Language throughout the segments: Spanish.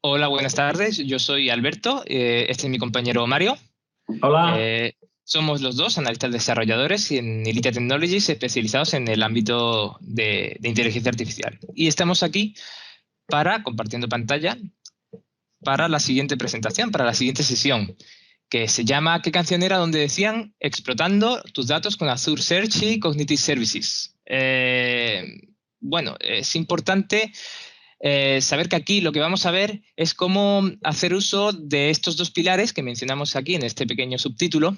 Hola, buenas tardes. Yo soy Alberto. Este es mi compañero Mario. Hola. Eh, Somos los dos analistas desarrolladores en Elite Technologies especializados en el ámbito de inteligencia artificial. Y estamos aquí compartiendo pantalla, para la siguiente presentación, para la siguiente sesión, que se llama ¿Qué canción era? Donde decían explotando tus datos con Azure Search y Cognitive Services. Bueno, es importante saber que aquí lo que vamos a ver es cómo hacer uso de estos dos pilares que mencionamos aquí en este pequeño subtítulo,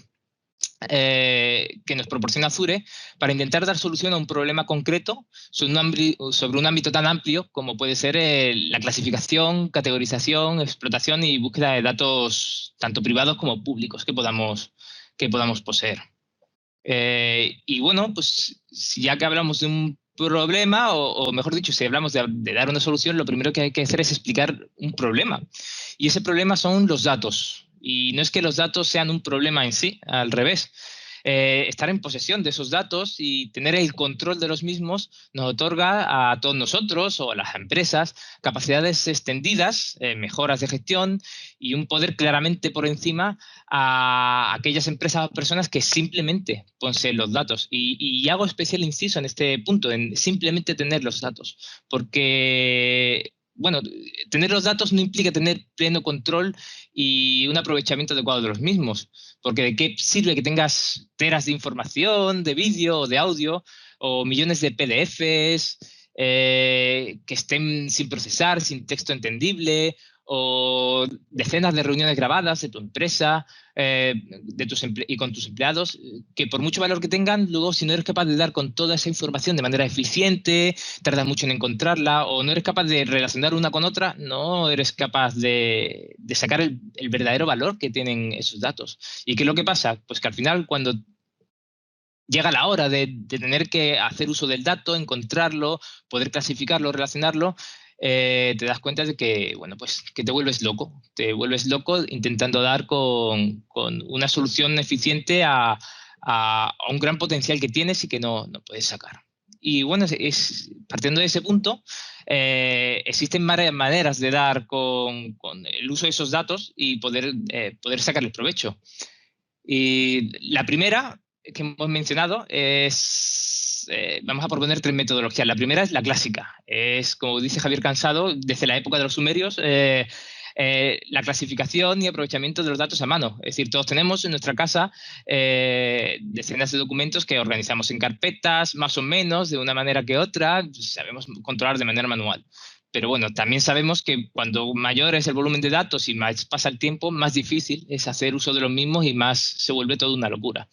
que nos proporciona Azure para intentar dar solución a un problema concreto sobre un ámbito tan amplio como puede ser la clasificación, categorización, explotación y búsqueda de datos tanto privados como públicos que podamos poseer. Y bueno, pues ya que hablamos de un problema, o mejor dicho, si hablamos de dar una solución, lo primero que hay que hacer es explicar un problema. Y ese problema son los datos. Y no es que los datos sean un problema en sí, al revés. Estar en posesión de esos datos y tener el control de los mismos nos otorga a todos nosotros o a las empresas capacidades extendidas, mejoras de gestión y un poder claramente por encima a aquellas empresas o personas que simplemente poseen los datos. Y hago especial inciso en este punto, en simplemente tener los datos, porque, bueno, tener los datos no implica tener pleno control y un aprovechamiento adecuado de los mismos, porque ¿de qué sirve que tengas teras de información, de vídeo o de audio, o millones de PDFs que estén sin procesar, sin texto entendible, o decenas de reuniones grabadas de tu empresa y con tus empleados, que por mucho valor que tengan, luego si no eres capaz de dar con toda esa información de manera eficiente, tardas mucho en encontrarla, o no eres capaz de relacionar una con otra, no eres capaz de sacar el verdadero valor que tienen esos datos. ¿Y qué es lo que pasa? Pues que al final, cuando llega la hora de tener que hacer uso del dato, encontrarlo, poder clasificarlo, relacionarlo, te das cuenta de que, bueno, pues que te vuelves loco intentando dar con una solución eficiente a un gran potencial que tienes y que no puedes sacar. Y bueno, partiendo de ese punto, existen maneras de dar con el uso de esos datos y poder sacarles provecho. Y la primera que hemos mencionado es, vamos a proponer tres metodologías. La primera es la clásica, es como dice Javier Cansado, desde la época de los sumerios, la clasificación y aprovechamiento de los datos a mano. Es decir, todos tenemos en nuestra casa decenas de documentos que organizamos en carpetas, más o menos, de una manera que otra, pues, sabemos controlar de manera manual. Pero bueno, también sabemos que cuando mayor es el volumen de datos y más pasa el tiempo, más difícil es hacer uso de los mismos y más se vuelve toda una locura.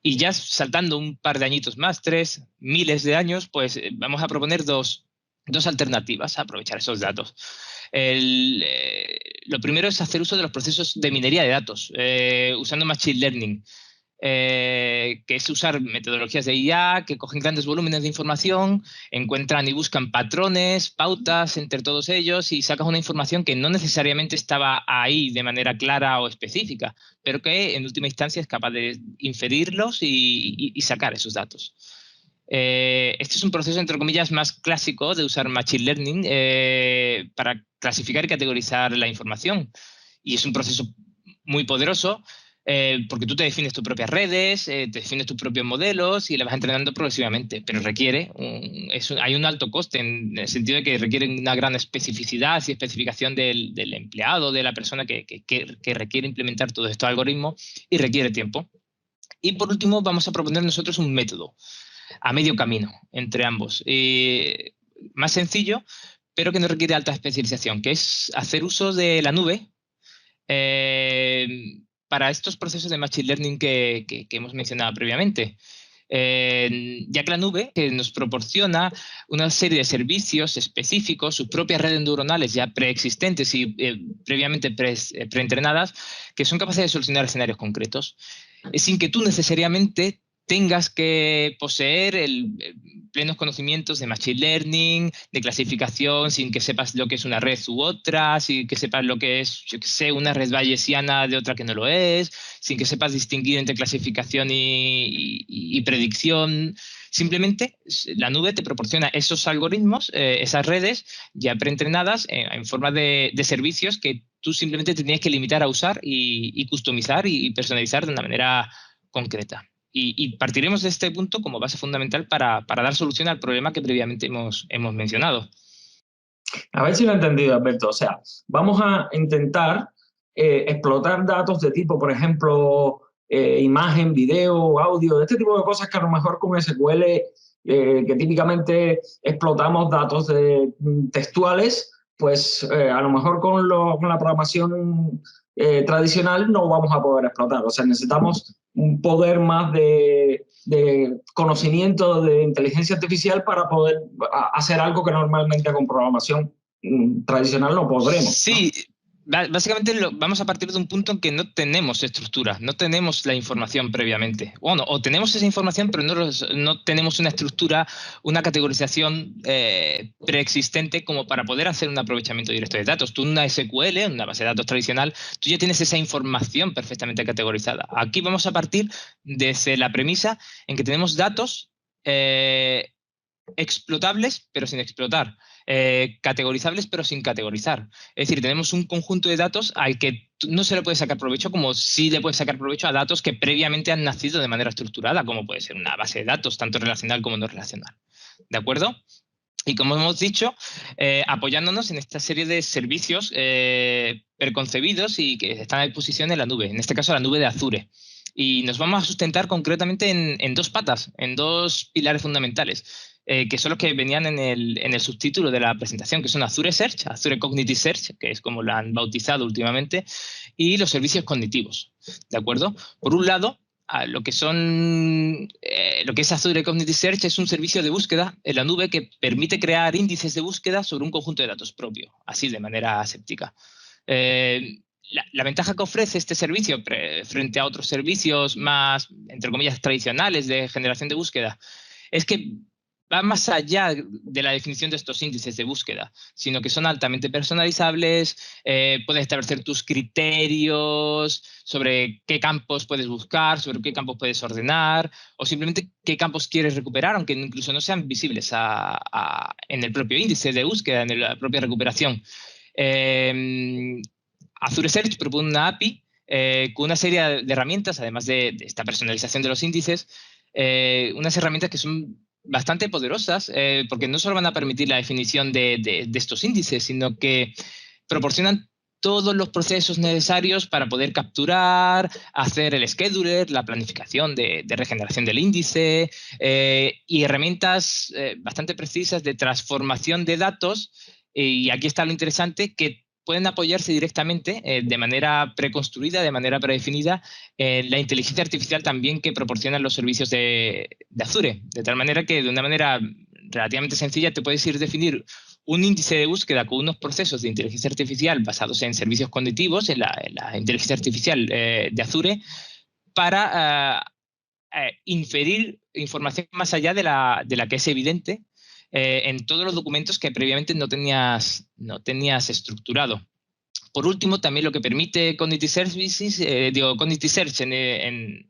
Y ya saltando un par de añitos más, tres, miles de años, pues vamos a proponer dos alternativas a aprovechar esos datos. Lo primero es hacer uso de los procesos de minería de datos, usando Machine Learning, que es usar metodologías de IA que cogen grandes volúmenes de información, encuentran y buscan patrones, pautas entre todos ellos y sacas una información que no necesariamente estaba ahí de manera clara o específica, pero que en última instancia es capaz de inferirlos y sacar esos datos. Este es un proceso, entre comillas, más clásico de usar Machine Learning para clasificar y categorizar la información. Y es un proceso muy poderoso porque tú te defines tus propias redes, te defines tus propios modelos y la vas entrenando progresivamente, pero hay un alto coste en el sentido de que requiere una gran especificidad y especificación del empleado, de la persona que requiere implementar todos estos algoritmos y requiere tiempo. Y por último, vamos a proponer nosotros un método a medio camino entre ambos. Más sencillo, pero que no requiere alta especialización, que es hacer uso de la nube para estos procesos de Machine Learning que hemos mencionado previamente. Ya que la nube que nos proporciona una serie de servicios específicos, sus propias redes neuronales ya preexistentes y previamente preentrenadas, que son capaces de solucionar escenarios concretos, sin que tú necesariamente tengas que poseer el plenos conocimientos de Machine Learning, de clasificación, sin que sepas lo que es una red u otra, sin que sepas lo que es, yo qué sé, una red bayesiana de otra que no lo es, sin que sepas distinguir entre clasificación y predicción. Simplemente la nube te proporciona esos algoritmos, esas redes ya preentrenadas en forma de servicios que tú simplemente te tienes que limitar a usar y customizar y personalizar de una manera concreta. Y partiremos de este punto como base fundamental para dar solución al problema que previamente hemos mencionado. A ver si lo he entendido, Alberto. O sea, vamos a intentar explotar datos de tipo, por ejemplo, imagen, video, audio, este tipo de cosas que a lo mejor con SQL, que típicamente explotamos datos textuales, pues a lo mejor con la programación tradicional no vamos a poder explotar. O sea, necesitamos un poder más de conocimiento de inteligencia artificial para poder hacer algo que normalmente con programación tradicional no podremos, ¿no? Sí, básicamente vamos a partir de un punto en que no tenemos estructura, no tenemos la información previamente. Bueno, o tenemos esa información, pero no tenemos una estructura, una categorización preexistente como para poder hacer un aprovechamiento directo de datos. Tú en una SQL, una base de datos tradicional, tú ya tienes esa información perfectamente categorizada. Aquí vamos a partir desde la premisa en que tenemos datos explotables, pero sin explotar. Categorizables, pero sin categorizar. Es decir, tenemos un conjunto de datos al que no se le puede sacar provecho, como sí le puede sacar provecho a datos que previamente han nacido de manera estructurada, como puede ser una base de datos, tanto relacional como no relacional. ¿De acuerdo? Y como hemos dicho, apoyándonos en esta serie de servicios preconcebidos y que están a disposición en la nube, en este caso la nube de Azure. Y nos vamos a sustentar concretamente en dos patas, en dos pilares fundamentales, que son los que venían en el subtítulo de la presentación, que son Azure Search, Azure Cognitive Search, que es como la han bautizado últimamente, y los servicios cognitivos. ¿De acuerdo? Por un lado, lo que es Azure Cognitive Search es un servicio de búsqueda en la nube que permite crear índices de búsqueda sobre un conjunto de datos propio, así de manera aséptica. La ventaja que ofrece este servicio frente a otros servicios más, entre comillas, tradicionales de generación de búsqueda es que va más allá de la definición de estos índices de búsqueda, sino que son altamente personalizables, puedes establecer tus criterios sobre qué campos puedes buscar, sobre qué campos puedes ordenar, o simplemente qué campos quieres recuperar, aunque incluso no sean visibles en el propio índice de búsqueda, en la propia recuperación. Azure Search propone una API con una serie de herramientas, además de esta personalización de los índices, unas herramientas que son bastante poderosas, porque no solo van a permitir la definición de estos índices, sino que proporcionan todos los procesos necesarios para poder capturar, hacer el scheduler, la planificación de regeneración del índice y herramientas bastante precisas de transformación de datos. Y aquí está lo interesante, que pueden apoyarse directamente de manera preconstruida, de manera predefinida, en la inteligencia artificial también que proporcionan los servicios de Azure. De tal manera que de una manera relativamente sencilla te puedes ir a definir un índice de búsqueda con unos procesos de inteligencia artificial basados en servicios cognitivos, en la inteligencia artificial de Azure, para inferir información más allá de la que es evidente en todos los documentos que previamente no tenías estructurado. Por último, también lo que permite Cognitive Services, Cognitive Search en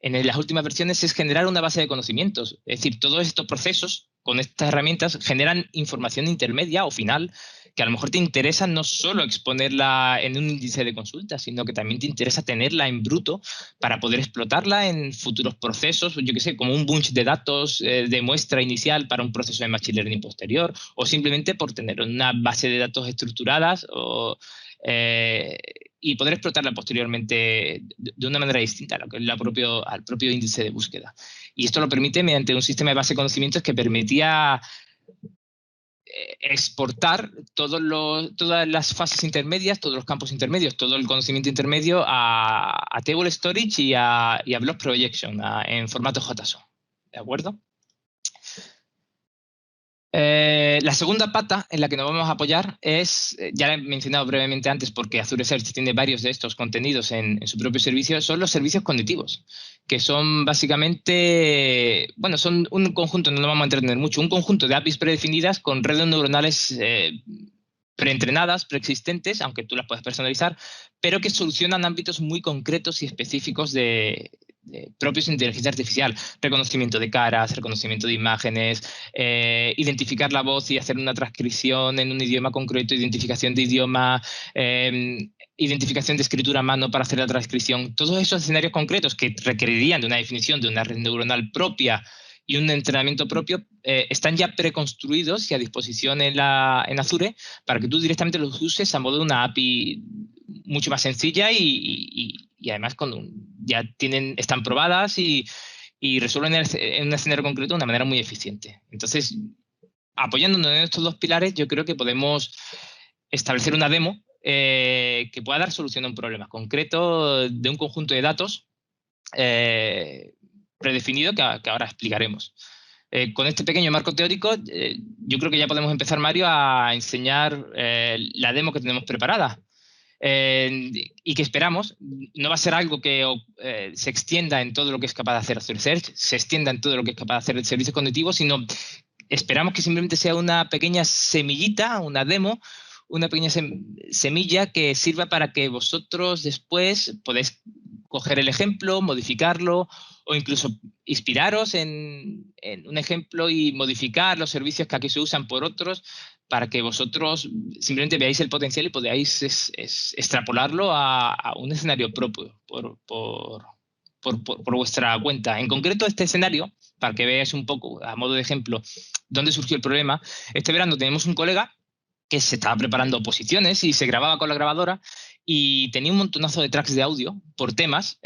las últimas versiones es generar una base de conocimientos. Es decir, todos estos procesos con estas herramientas generan información intermedia o final que a lo mejor te interesa no solo exponerla en un índice de consulta, sino que también te interesa tenerla en bruto para poder explotarla en futuros procesos, yo qué sé, como un bunch de datos de muestra inicial para un proceso de Machine Learning posterior, o simplemente por tener una base de datos estructuradas y poder explotarla posteriormente de una manera distinta a lo que es al propio índice de búsqueda. Y esto lo permite mediante un sistema de base de conocimientos que permitía exportar todas las fases intermedias, todos los campos intermedios, todo el conocimiento intermedio a Table Storage y a Block Projection en formato JSON. ¿De acuerdo? La segunda pata en la que nos vamos a apoyar es, ya la he mencionado brevemente antes porque Azure Search tiene varios de estos contenidos en su propio servicio, son los servicios cognitivos, que son básicamente, bueno, son un conjunto, no nos vamos a entretener mucho, un conjunto de APIs predefinidas con redes neuronales preentrenadas, preexistentes, aunque tú las puedes personalizar, pero que solucionan ámbitos muy concretos y específicos de propios de inteligencia artificial. Reconocimiento de caras, reconocimiento de imágenes, identificar la voz y hacer una transcripción en un idioma concreto, identificación de idioma, identificación de escritura a mano para hacer la transcripción. Todos esos escenarios concretos que requerirían de una definición de una red neuronal propia y un entrenamiento propio están ya preconstruidos y a disposición en Azure para que tú directamente los uses a modo de una API mucho más sencilla y además ya están probadas y resuelven en un escenario concreto de una manera muy eficiente. Entonces, apoyándonos en estos dos pilares, yo creo que podemos establecer una demo que pueda dar solución a un problema concreto de un conjunto de datos predefinido que ahora explicaremos. Con este pequeño marco teórico, yo creo que ya podemos empezar, Mario, a enseñar la demo que tenemos preparada. Y que esperamos, no va a ser algo que se extienda en todo lo que es capaz de hacer Azure Search, se extienda en todo lo que es capaz de hacer el servicio cognitivo, sino esperamos que simplemente sea una pequeña semillita, una demo, una pequeña semilla que sirva para que vosotros después podáis coger el ejemplo, modificarlo o incluso inspiraros en un ejemplo y modificar los servicios que aquí se usan por otros para que vosotros simplemente veáis el potencial y podáis extrapolarlo a un escenario propio por vuestra cuenta. En concreto, este escenario, para que veáis un poco, a modo de ejemplo, dónde surgió el problema, este verano tenemos un colega que se estaba preparando oposiciones y se grababa con la grabadora y tenía un montonazo de tracks de audio por temas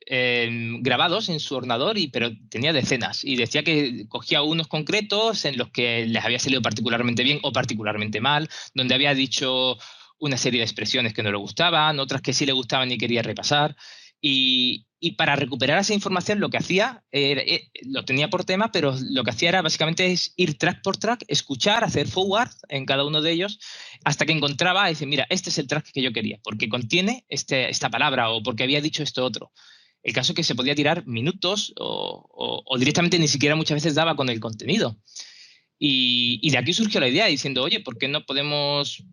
grabados en su ordenador, pero tenía decenas. Y decía que cogía unos concretos en los que les había salido particularmente bien o particularmente mal, donde había dicho una serie de expresiones que no le gustaban, otras que sí le gustaban y quería repasar. Y para recuperar esa información lo que hacía, lo tenía por tema, pero lo que hacía era básicamente es ir track por track, escuchar, hacer forward en cada uno de ellos, hasta que encontraba y decir, mira, este es el track que yo quería, porque contiene esta palabra o porque había dicho esto otro. El caso es que se podía tirar minutos o directamente ni siquiera muchas veces daba con el contenido. Y de aquí surgió la idea diciendo, oye, ¿por qué no podemos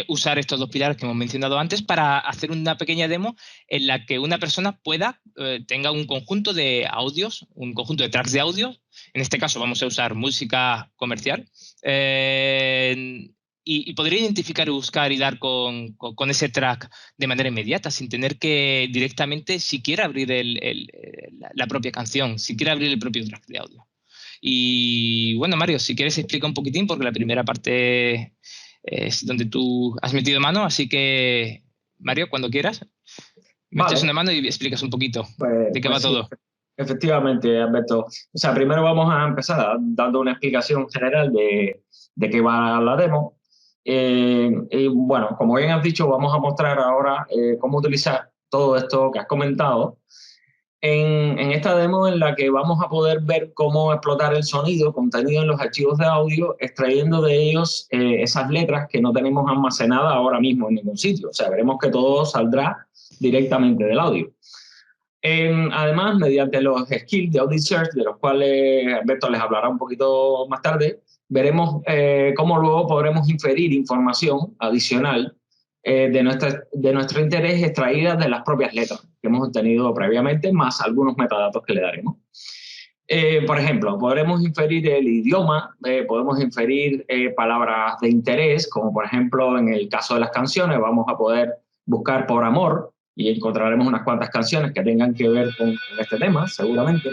usar estos dos pilares que hemos mencionado antes para hacer una pequeña demo en la que una persona tenga un conjunto de audios, un conjunto de tracks de audio? En este caso vamos a usar música comercial. Y podría identificar y buscar y dar con ese track de manera inmediata, sin tener que directamente siquiera abrir la propia canción, siquiera abrir el propio track de audio. Y bueno, Mario, si quieres explica un poquitín, porque la primera parte es donde tú has metido mano, así que, Mario, cuando quieras, me echas una Vale, mano y explicas un poquito de qué va pues sí, todo. efectivamente, Alberto. O sea, primero vamos a empezar dando una explicación general de qué va la demo. Y bueno, como bien has dicho, vamos a mostrar ahora cómo utilizar todo esto que has comentado en esta demo en la que vamos a poder ver cómo explotar el sonido contenido en los archivos de audio, extrayendo de ellos esas letras que no tenemos almacenadas ahora mismo en ningún sitio. O sea, veremos que todo saldrá directamente del audio. Además, mediante los skills de Audit Search, de los cuales Alberto les hablará un poquito más tarde, veremos cómo luego podremos inferir información adicional de nuestro interés extraída de las propias letras que hemos obtenido previamente, más algunos metadatos que le daremos. Por ejemplo, podremos inferir el idioma, podemos inferir palabras de interés, como por ejemplo en el caso de las canciones, vamos a poder buscar por amor y encontraremos unas cuantas canciones que tengan que ver con este tema, seguramente.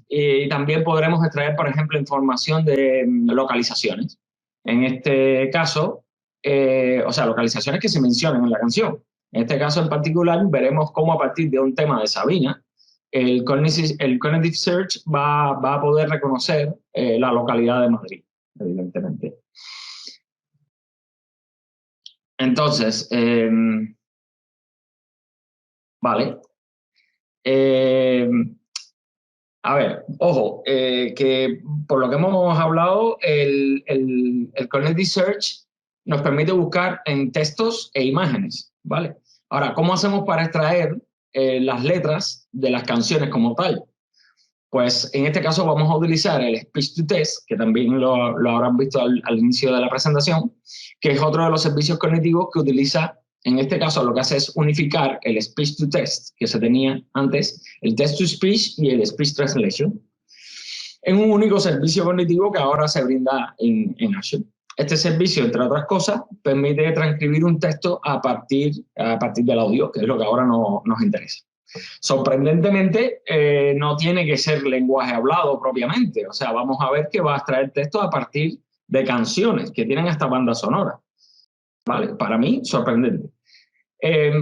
Y también podremos extraer, por ejemplo, información de localizaciones. En este caso, o sea, localizaciones que se mencionan en la canción. En este caso en particular, veremos cómo a partir de un tema de Sabina, el Cognitive Search va a poder reconocer la localidad de Madrid, evidentemente. Entonces, vale. A ver, ojo, que por lo que hemos hablado, el Connected Search nos permite buscar en textos e imágenes, ¿vale? Ahora, ¿cómo hacemos para extraer las letras de las canciones como tal? Pues en este caso vamos a utilizar el Speech to Text, que también lo habrán visto al inicio de la presentación, que es otro de los servicios cognitivos que utiliza, en este caso lo que hace es unificar el Speech to Text, que se tenía antes, el Text to Speech y el Speech Translation, en un único servicio cognitivo que ahora se brinda en Azure. Este servicio, entre otras cosas, permite transcribir un texto a partir del audio, que es lo que ahora nos interesa. Sorprendentemente, no tiene que ser lenguaje hablado propiamente. O sea, vamos a ver que va a extraer texto a partir de canciones que tienen hasta banda sonora. ¿Vale? Para mí, sorprendente.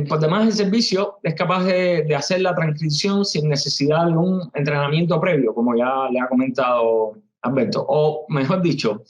Por demás, el servicio es capaz de hacer la transcripción sin necesidad de un entrenamiento previo, como ya le ha comentado Alberto. O, mejor dicho,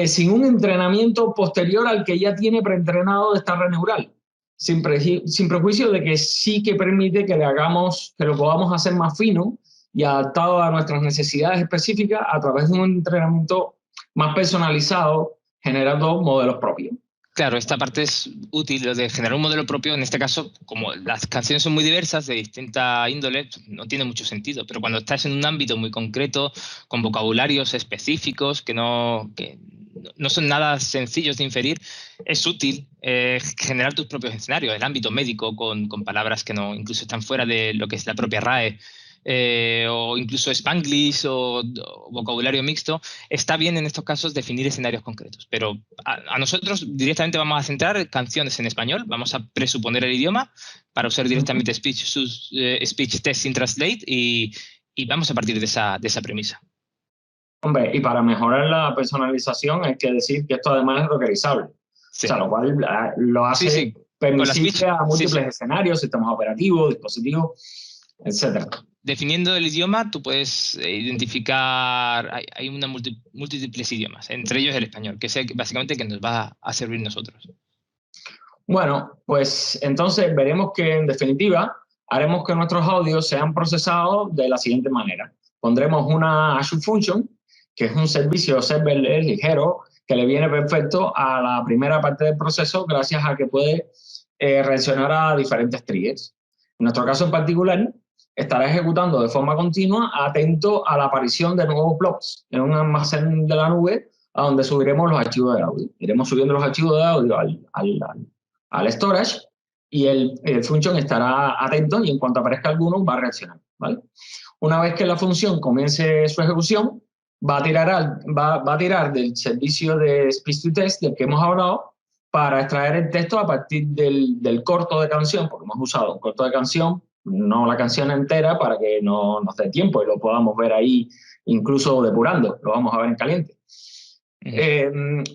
sin un entrenamiento posterior al que ya tiene preentrenado de esta red neural. Sin prejuicio de que sí que permite que lo podamos hacer más fino y adaptado a nuestras necesidades específicas a través de un entrenamiento más personalizado, generando modelos propios. Claro, esta parte es útil, lo de generar un modelo propio. En este caso, como las canciones son muy diversas, de distinta índole, no tiene mucho sentido. Pero cuando estás en un ámbito muy concreto, con vocabularios específicos que no son nada sencillos de inferir, es útil generar tus propios escenarios. El ámbito médico, con palabras que no incluso están fuera de lo que es la propia RAE, o incluso Spanglish o vocabulario mixto, está bien en estos casos definir escenarios concretos. Pero a nosotros directamente vamos a centrar canciones en español, vamos a presuponer el idioma para usar directamente Speech Testing Translate y vamos a partir de esa premisa. Hombre, y para mejorar la personalización hay que decir que esto además es dockerizable. Sí. O sea, lo cual lo hace permisible a múltiples escenarios, sistemas operativos, dispositivos, etcétera. Definiendo el idioma, tú puedes identificar, hay una múltiples idiomas, entre ellos el español, que es básicamente que nos va a servir nosotros. Bueno, pues entonces veremos que en definitiva haremos que nuestros audios sean procesados de la siguiente manera. Pondremos una Azure Function, que es un servicio serverless ligero que le viene perfecto a la primera parte del proceso gracias a que puede reaccionar a diferentes triggers. En nuestro caso en particular, estará ejecutando de forma continua, atento a la aparición de nuevos blobs en un almacén de la nube a donde subiremos los archivos de audio. Iremos subiendo los archivos de audio al storage y el function estará atento y en cuanto aparezca alguno va a reaccionar, ¿vale? Una vez que la función comience su ejecución, va a tirar del servicio de Speech to Text del que hemos hablado para extraer el texto a partir del corto de canción, porque hemos usado un corto de canción, no la canción entera, para que no nos dé tiempo y lo podamos ver ahí incluso depurando, lo vamos a ver en caliente.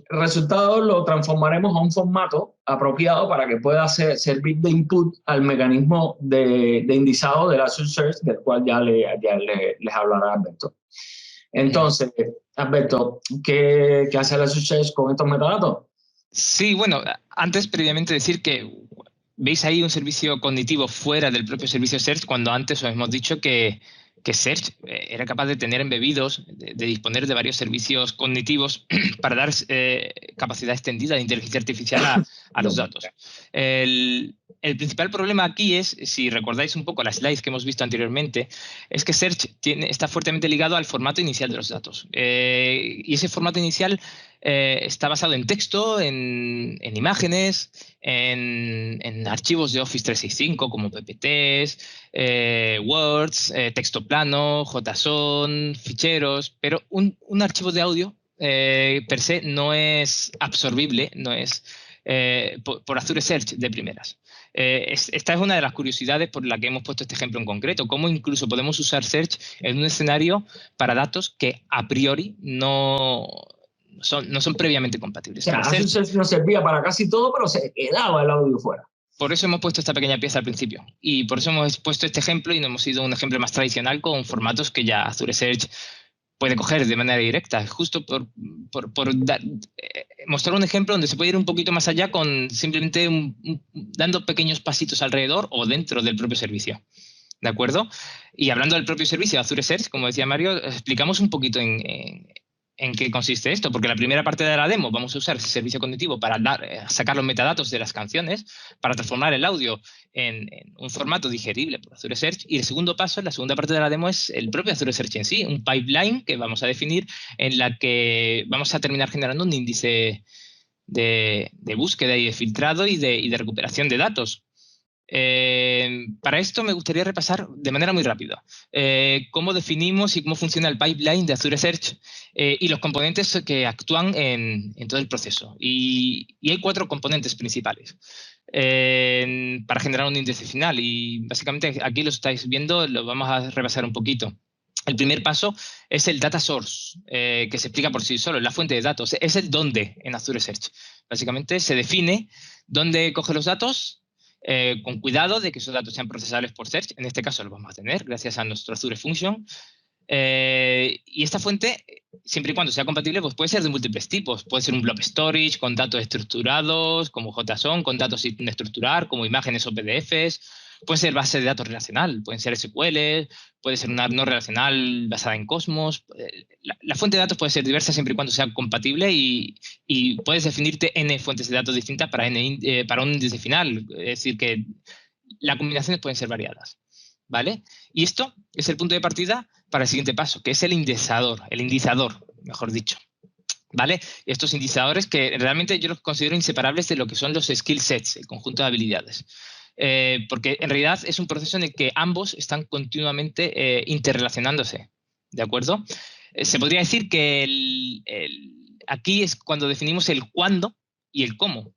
Resultado lo transformaremos a un formato apropiado para que pueda servir de input al mecanismo de indizado de la Azure Search, del cual ya les hablará Alberto. Entonces, Alberto, ¿qué hace la Azure Search con estos metadatos? Sí, bueno, antes previamente decir que veis ahí un servicio cognitivo fuera del propio servicio Search, cuando antes os hemos dicho que Search era capaz de tener embebidos, de disponer de varios servicios cognitivos para dar capacidad extendida de inteligencia artificial a los datos. El principal problema aquí es, si recordáis un poco las slides que hemos visto anteriormente, es que Search está fuertemente ligado al formato inicial de los datos. Y ese formato inicial está basado en texto, en imágenes, en archivos de Office 365 como PPTs, Words, texto plano, JSON, ficheros, pero un archivo de audio per se no es absorbible, no es por Azure Search de primeras. Esta es una de las curiosidades por la que hemos puesto este ejemplo en concreto, cómo incluso podemos usar Search en un escenario para datos que a priori no son previamente compatibles. O sea, Azure Search nos servía para casi todo, pero se quedaba el audio fuera. Por eso hemos puesto esta pequeña pieza al principio y por eso hemos puesto este ejemplo y no hemos ido a un ejemplo más tradicional con formatos que ya Azure Search puede coger de manera directa, justo por mostrar un ejemplo donde se puede ir un poquito más allá con simplemente dando pequeños pasitos alrededor o dentro del propio servicio. ¿de acuerdo? Y hablando del propio servicio de Azure Search, como decía Mario, explicamos un poquito en qué consiste esto, porque la primera parte de la demo vamos a usar ese servicio cognitivo para sacar los metadatos de las canciones, para transformar el audio en un formato digerible por Azure Search, y el segundo paso, la segunda parte de la demo, es el propio Azure Search en sí, un pipeline que vamos a definir en la que vamos a terminar generando un índice de búsqueda y de filtrado y de recuperación de datos. Para esto me gustaría repasar de manera muy rápida cómo definimos y cómo funciona el pipeline de Azure Search y los componentes que actúan en todo el proceso. Y hay 4 componentes principales para generar un índice final, y básicamente aquí lo estáis viendo, lo vamos a repasar un poquito. El primer paso es el data source, que se explica por sí solo, la fuente de datos. Es el dónde en Azure Search. Básicamente se define dónde coge los datos, con cuidado de que esos datos sean procesables por Search. En este caso lo vamos a tener gracias a nuestro Azure Function. Y esta fuente, siempre y cuando sea compatible, pues puede ser de múltiples tipos. Puede ser un blob storage con datos estructurados, como JSON, con datos sin estructurar, como imágenes o PDFs. Puede ser base de datos relacional, pueden ser SQL, puede ser una no relacional basada en Cosmos. La fuente de datos puede ser diversa siempre y cuando sea compatible, y puedes definirte N fuentes de datos distintas para un índice final. Es decir, que las combinaciones pueden ser variadas, ¿vale? Y esto es el punto de partida para el siguiente paso, que es el indexador, mejor dicho, ¿vale? Estos indexadores que realmente yo los considero inseparables de lo que son los skill sets, el conjunto de habilidades. Porque en realidad es un proceso en el que ambos están continuamente interrelacionándose, ¿de acuerdo? Se podría decir que aquí es cuando definimos el cuándo y el cómo.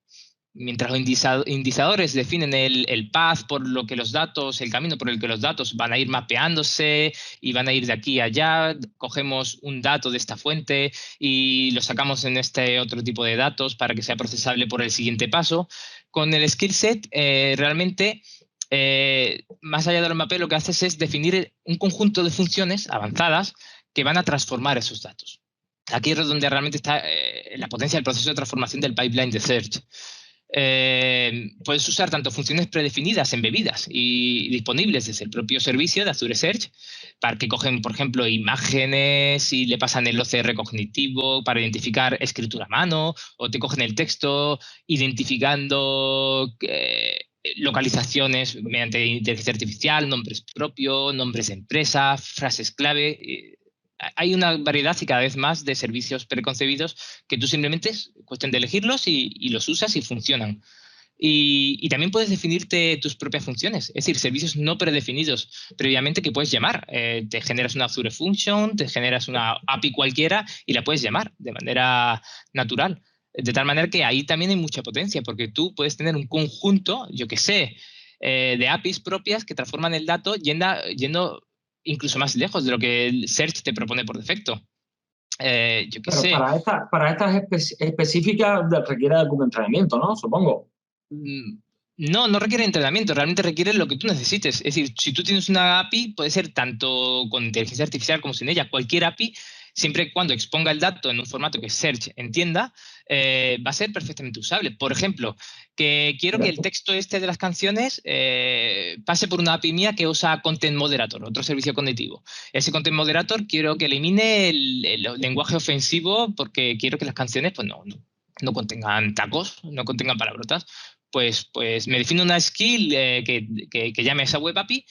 Mientras los indexadores definen el path por lo que los datos, el camino por el que los datos van a ir mapeándose y van a ir de aquí a allá, cogemos un dato de esta fuente y lo sacamos en este otro tipo de datos para que sea procesable por el siguiente paso. Con el skill set, realmente, más allá de los mapeos, lo que haces es definir un conjunto de funciones avanzadas que van a transformar esos datos. Aquí es donde realmente está la potencia del proceso de transformación del pipeline de Search. Puedes usar tanto funciones predefinidas, embebidas y disponibles desde el propio servicio de Azure Search, para que cogen, por ejemplo, imágenes y le pasan el OCR cognitivo para identificar escritura a mano, o te cogen el texto identificando localizaciones mediante inteligencia artificial, nombres propios, nombres de empresa, frases clave. Hay una variedad y cada vez más de servicios preconcebidos que tú simplemente es cuestión de elegirlos y los usas y funcionan. Y también puedes definirte tus propias funciones, es decir, servicios no predefinidos previamente que puedes llamar. Te generas una Azure Function, te generas una API cualquiera y la puedes llamar de manera natural. De tal manera que ahí también hay mucha potencia, porque tú puedes tener un conjunto, yo que sé, de APIs propias que transforman el dato yendo incluso más lejos de lo que el Search te propone por defecto. Yo qué Pero sé. para estas específicas requiere algún entrenamiento, ¿no? Supongo. No, no requiere entrenamiento, realmente requiere lo que tú necesites. Es decir, si tú tienes una API, puede ser tanto con inteligencia artificial como sin ella, cualquier API, siempre y cuando exponga el dato en un formato que Search entienda, va a ser perfectamente usable. Por ejemplo, que quiero que el texto este de las canciones pase por una API mía que usa Content Moderator, otro servicio cognitivo. Ese Content Moderator quiero que elimine el lenguaje ofensivo, porque quiero que las canciones pues no contengan tacos, no contengan palabrotas. Pues me defino una skill que llame a esa web API.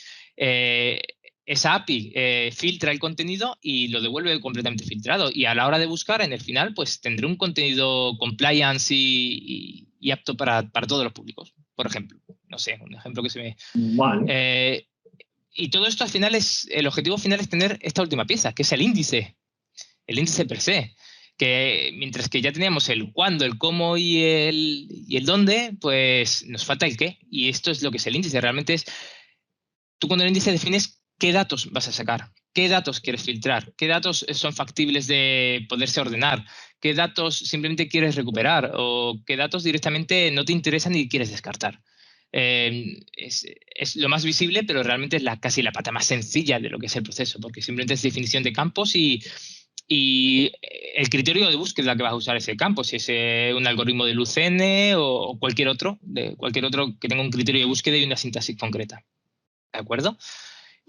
Esa API filtra el contenido y lo devuelve completamente filtrado. Y a la hora de buscar, en el final, pues tendré un contenido compliance y apto para todos los públicos, por ejemplo. No sé, un ejemplo que se me... Vale. Y todo esto al final el objetivo final es tener esta última pieza, que es el índice per se. Que mientras que ya teníamos el cuándo, el cómo y el dónde, pues nos falta el qué. Y esto es lo que es el índice. Realmente es, tú con el índice defines qué datos vas a sacar, qué datos quieres filtrar, qué datos son factibles de poderse ordenar, qué datos simplemente quieres recuperar o qué datos directamente no te interesan y quieres descartar. Es lo más visible, pero realmente es casi la pata más sencilla de lo que es el proceso, porque simplemente es definición de campos y el criterio de búsqueda que vas a usar ese campo, si es un algoritmo de LUCN o cualquier otro que tenga un criterio de búsqueda y una sintaxis concreta. ¿De acuerdo?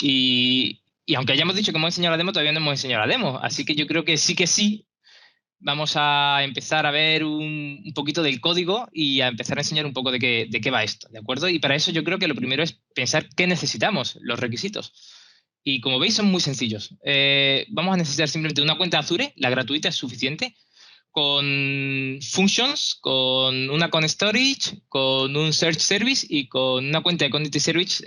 Y aunque hayamos dicho que hemos enseñado la demo, todavía no hemos enseñado la demo. Así que yo creo que sí, vamos a empezar a ver un poquito del código y a empezar a enseñar un poco de qué va esto, ¿de acuerdo? Y para eso yo creo que lo primero es pensar qué necesitamos, los requisitos. Y como veis, son muy sencillos. Vamos a necesitar simplemente una cuenta Azure, la gratuita es suficiente, con functions, con una con storage, con un search service y con una cuenta de Content Service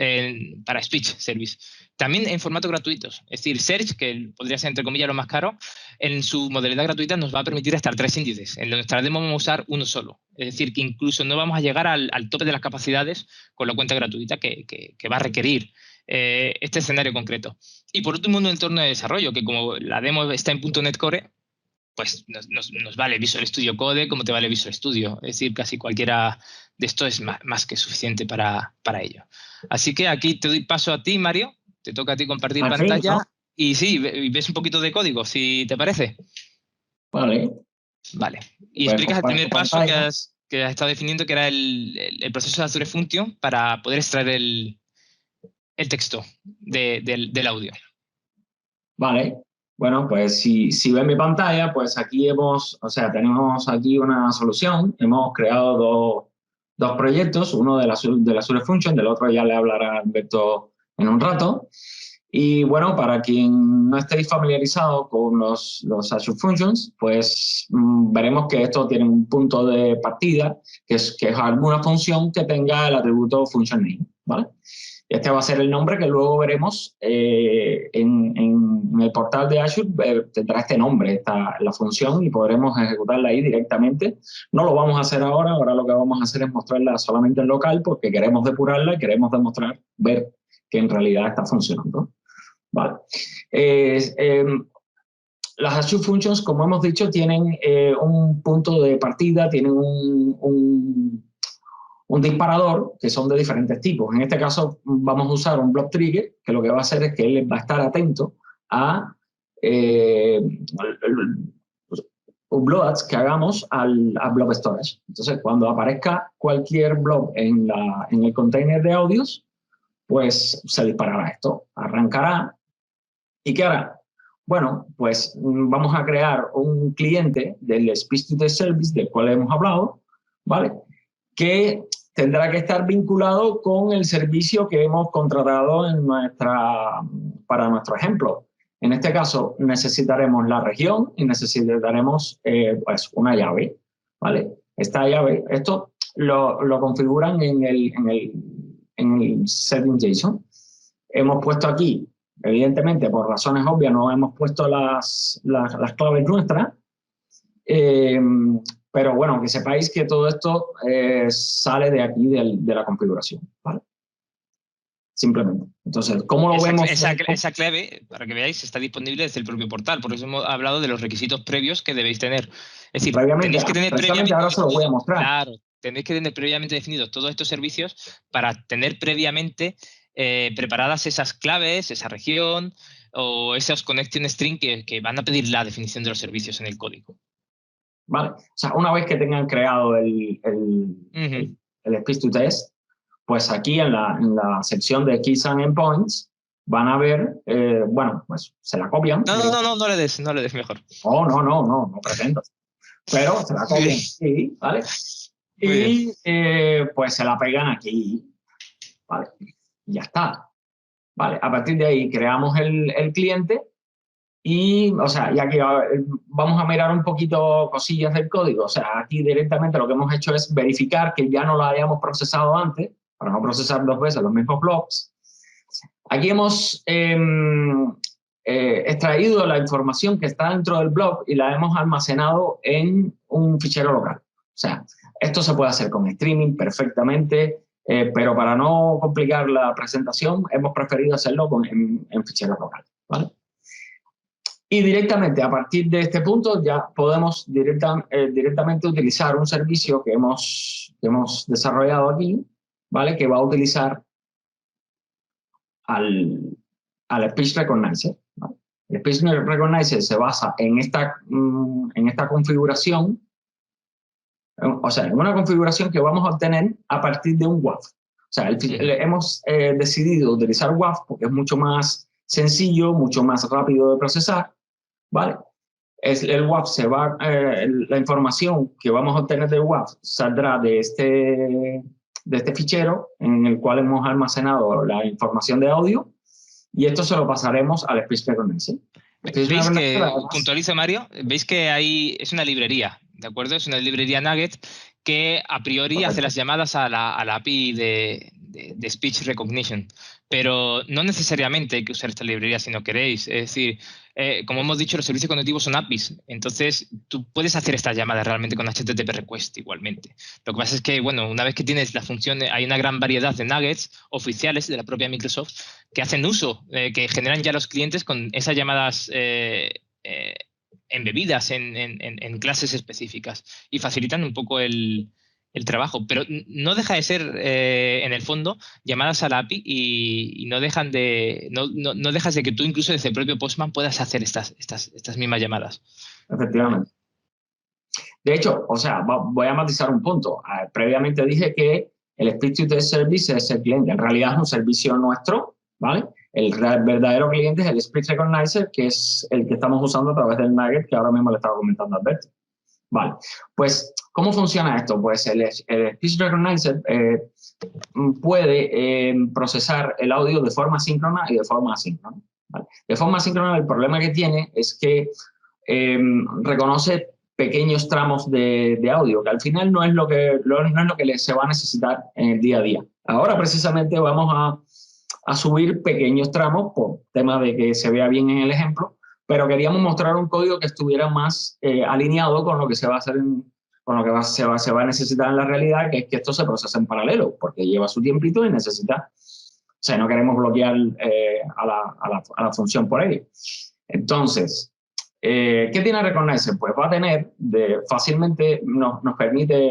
para speech service. También en formato gratuitos. Es decir, search, que podría ser entre comillas lo más caro, en su modalidad gratuita nos va a permitir hasta 3 índices. En nuestra demo vamos a usar uno solo. Es decir, que incluso no vamos a llegar al tope de las capacidades con la cuenta gratuita que va a requerir este escenario concreto. Y por último, un entorno de desarrollo, que como la demo está en .NET Core, pues nos vale Visual Studio Code como te vale Visual Studio. Es decir, casi cualquiera de esto es más que suficiente para ello. Así que aquí te doy paso a ti, Mario. Te toca a ti compartir pantalla. ¿No? Y sí, ves un poquito de código, si te parece. Vale. Vale. Y pues explicas el primer paso que has estado definiendo, que era el proceso de Azure Function para poder extraer el texto del audio. Vale. Bueno, pues si ven mi pantalla, pues aquí tenemos aquí una solución. Hemos creado dos proyectos, uno de la Azure Function, del otro ya le hablará Alberto en un rato. Y bueno, para quien no estéis familiarizado con los Azure Functions, pues veremos que esto tiene un punto de partida, que es alguna función que tenga el atributo function name, ¿vale? Este va a ser el nombre que luego veremos en el portal de Azure. Tendrá este nombre, la función, y podremos ejecutarla ahí directamente. No lo vamos a hacer ahora lo que vamos a hacer es mostrarla solamente en local porque queremos depurarla y queremos ver que en realidad está funcionando. Vale. Las Azure Functions, como hemos dicho, tienen un punto de partida, tienen un disparador que son de diferentes tipos. En este caso vamos a usar un blob trigger, que lo que va a hacer es que él va a estar atento a uploads que hagamos al blob storage. Entonces, cuando aparezca cualquier blob en el container de audios, pues se disparará esto, arrancará. ¿Y qué hará? Bueno, pues vamos a crear un cliente del Speech-to-Text Service, del cual hemos hablado, ¿vale? Que tendrá que estar vinculado con el servicio que hemos contratado para nuestro ejemplo. En este caso necesitaremos la región y necesitaremos pues una llave, ¿vale? Esta llave, esto lo configuran en el setting.json. Hemos puesto aquí, evidentemente por razones obvias, no hemos puesto las claves nuestras, pero bueno, que sepáis que todo esto sale de aquí, de la configuración, ¿vale? Simplemente. Entonces, ¿cómo lo vemos? Esa clave, para que veáis, está disponible desde el propio portal. Por eso hemos hablado de los requisitos previos que debéis tener. Es decir, tenéis que tener previamente... Ahora se lo voy a mostrar. Claro, tenéis que tener previamente definidos todos estos servicios para tener previamente preparadas esas claves, esa región o esos connection string que van a pedir la definición de los servicios en el código. ¿Vale? O sea, una vez que tengan creado el speech-to-text, pues aquí en la sección de keys and endpoints van a ver, bueno, pues se la copian. No le des mejor. No pretendo. Pero se la copian aquí, ¿vale? Y pues se la pegan aquí, ¿vale? Y ya está. ¿Vale? A partir de ahí creamos el cliente. Y aquí vamos a mirar un poquito cosillas del código. O sea, aquí directamente lo que hemos hecho es verificar que ya no lo hayamos procesado antes, para no procesar dos veces los mismos blobs. Aquí hemos extraído la información que está dentro del blob y la hemos almacenado en un fichero local. O sea, esto se puede hacer con streaming perfectamente, pero para no complicar la presentación hemos preferido hacerlo en ficheros locales, ¿vale? Y directamente, a partir de este punto, ya podemos directamente utilizar un servicio que hemos desarrollado aquí, ¿vale? Que va a utilizar al Speech Recognizer, ¿vale? El Speech Recognizer se basa en esta configuración, o sea, en una configuración que vamos a obtener a partir de un WAF. O sea, hemos decidido utilizar WAV porque es mucho más sencillo, mucho más rápido de procesar, ¿vale? El WAV la información que vamos a obtener del WAV saldrá de este fichero en el cual hemos almacenado la información de audio, y esto se lo pasaremos al Speech Recognition. ¿Veis que, puntualizo Mario, veis que es una librería, ¿de acuerdo? Es una librería Nugget que a priori hace las llamadas a la API de Speech Recognition, pero no necesariamente hay que usar esta librería si no queréis. Es decir, como hemos dicho, los servicios cognitivos son APIs, entonces tú puedes hacer estas llamadas realmente con HTTP request igualmente. Lo que pasa es que, bueno, una vez que tienes la función, hay una gran variedad de nuggets oficiales de la propia Microsoft que hacen uso, que generan ya los clientes con esas llamadas embebidas en clases específicas y facilitan un poco el trabajo, pero no deja de ser, en el fondo, llamadas a la API y no dejan de no dejas de que tú incluso desde el propio Postman puedas hacer estas mismas llamadas. Efectivamente. De hecho, o sea, voy a matizar un punto. Previamente dije que el Speech to Text Service es el cliente. En realidad es un servicio nuestro, ¿vale? El verdadero cliente es el Speech Recognizer, que es el que estamos usando a través del Nugget, que ahora mismo le estaba comentando a Alberto. Vale, pues, ¿cómo funciona esto? Pues el Speech Recognizer puede procesar el audio de forma síncrona y de forma asíncrona. ¿Vale? De forma asíncrona, el problema que tiene es que reconoce pequeños tramos de audio, que al final no es lo que se va a necesitar en el día a día. Ahora precisamente vamos a subir pequeños tramos por tema de que se vea bien en el ejemplo, pero queríamos mostrar un código que estuviera más alineado con lo que se va a hacer, con lo que se va a necesitar en la realidad, que es que esto se procese en paralelo, porque lleva su tiempito y necesita, o sea, no queremos bloquear a la función por ello. Entonces, ¿qué tiene Recognizer? Pues va a tener, fácilmente nos permite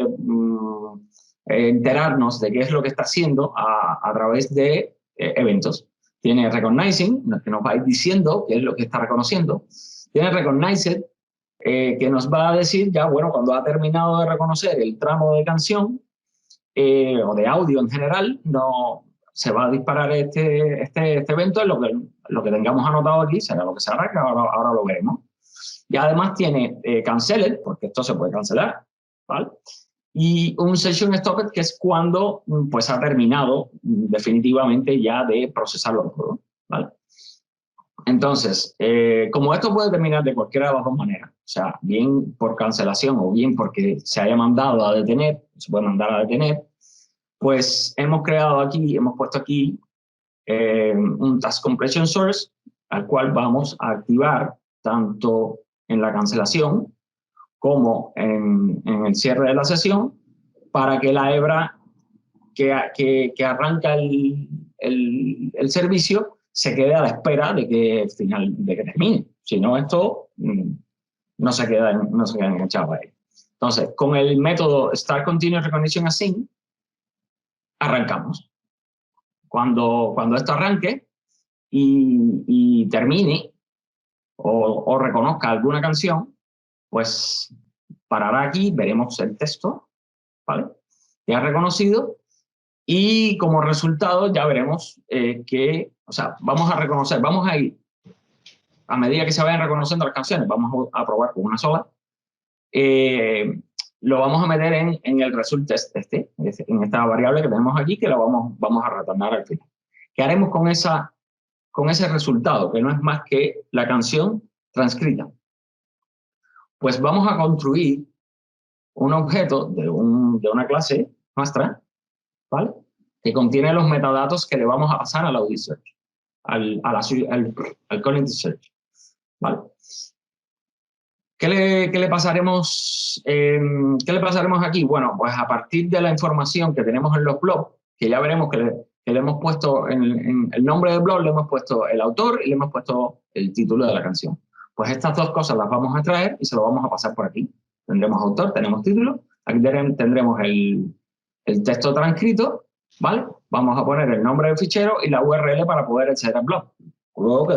enterarnos de qué es lo que está haciendo a través de eventos. Tiene Recognizing, que nos va a ir diciendo qué es lo que está reconociendo. Tiene Recognizer, que nos va a decir ya, bueno, cuando ha terminado de reconocer el tramo de canción o de audio en general, se va a disparar este evento. Lo que tengamos anotado aquí será lo que se hará, que ahora lo veremos. Y además tiene Canceled, porque esto se puede cancelar, ¿vale? Y un Session Stopped, que es cuando pues ha terminado definitivamente ya de procesarlo todo, ¿vale? Entonces, como esto puede terminar de cualquiera de las dos maneras, o sea, bien por cancelación o bien porque se haya mandado a detener, se puede mandar a detener, pues hemos puesto aquí un Task Completion Source, al cual vamos a activar tanto en la cancelación como en el cierre de la sesión, para que la hebra que arranca el servicio se quede a la espera de que termine. Si no, esto no se queda enganchado ahí. Entonces, con el método Start Continuous Recognition Async, arrancamos. Cuando esto arranque y termine o reconozca alguna canción, pues parará aquí, veremos el texto, ¿vale? Que ha reconocido, y como resultado ya veremos o sea, vamos a reconocer, vamos a ir, a medida que se vayan reconociendo las canciones, vamos a probar con una sola, lo vamos a meter en el result test en esta variable que tenemos aquí, que la vamos a retornar al final. ¿Qué haremos con ese resultado, que no es más que la canción transcrita? Pues vamos a construir un objeto de una clase nuestra, ¿vale? Que contiene los metadatos que le vamos a pasar al Audit Search, al Cognitive Search, ¿vale? ¿Qué le pasaremos aquí? Bueno, pues a partir de la información que tenemos en los blogs, que ya veremos que le hemos puesto en el nombre del blog, le hemos puesto el autor y le hemos puesto el título de la canción. Pues estas dos cosas las vamos a traer y se lo vamos a pasar por aquí. Tendremos autor, tenemos título, aquí tendremos el texto transcrito, ¿vale? Vamos a poner el nombre del fichero y la URL para poder acceder al blog. Luego que